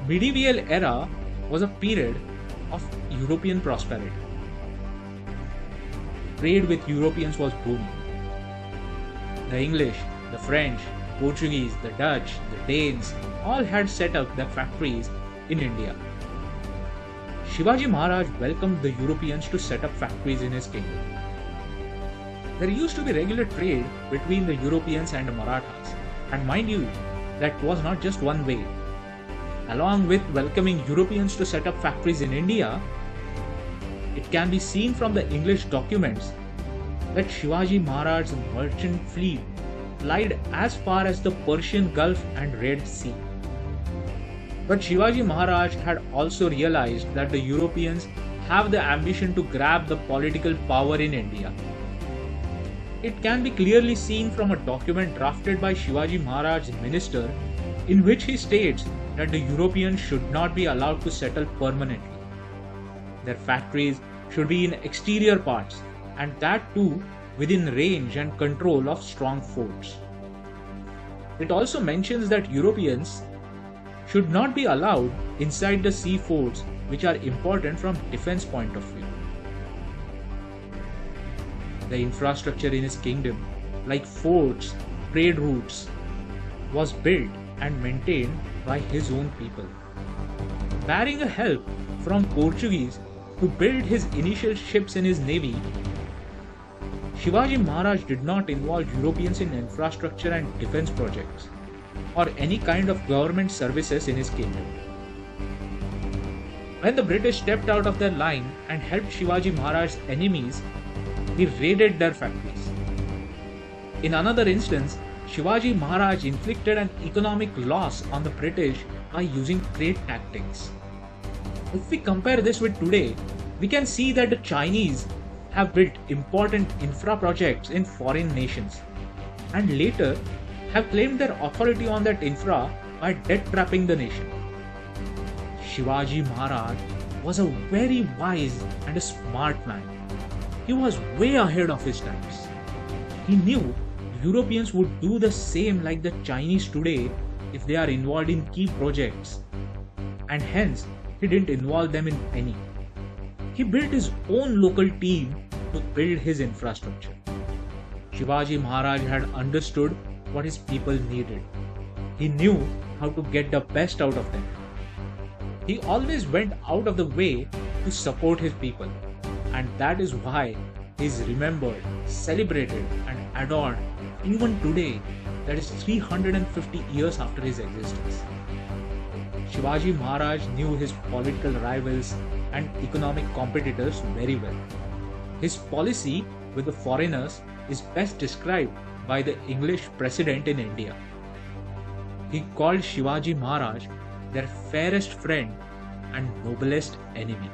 Medieval era was a period of European prosperity. Trade with Europeans was booming. The English, the French, Portuguese, the Dutch, the Danes all had set up their factories in India. Shivaji Maharaj welcomed the Europeans to set up factories in his kingdom. There used to be regular trade between the Europeans and the Marathas, and mind you, that was not just one way. Along with welcoming Europeans to set up factories in India, it can be seen from the English documents that Shivaji Maharaj's merchant fleet plied as far as the Persian Gulf and Red Sea. But Shivaji Maharaj had also realized that the Europeans have the ambition to grab the political power in India. It can be clearly seen from a document drafted by Shivaji Maharaj's minister in which he states that the Europeans should not be allowed to settle permanently. Their factories should be in exterior parts, and that too within range and control of strong forts. It also mentions that Europeans should not be allowed inside the sea forts, which are important from defense point of view. The infrastructure in his kingdom, like forts, trade routes, was built and maintained by his own people. Barring a help from Portuguese to build his initial ships in his navy, Shivaji Maharaj did not involve Europeans in infrastructure and defense projects, or any kind of government services in his kingdom. When the British stepped out of their line and helped Shivaji Maharaj's enemies, he raided their factories. In another instance, Shivaji Maharaj inflicted an economic loss on the British by using trade tactics. If we compare this with today, we can see that the Chinese have built important infra projects in foreign nations and later have claimed their authority on that infra by debt trapping the nation. Shivaji Maharaj was a very wise and a smart man. He was way ahead of his times. He knew Europeans would do the same like the Chinese today if they are involved in key projects, and hence he didn't involve them in any. He built his own local team to build his infrastructure. Shivaji Maharaj had understood what his people needed. He knew how to get the best out of them. He always went out of the way to support his people, and that is why he is remembered, celebrated, and adored even today, that is 350 years after his existence. Shivaji Maharaj knew his political rivals and economic competitors very well. His policy with the foreigners is best described by the English president in India. He called Shivaji Maharaj their fairest friend and noblest enemy.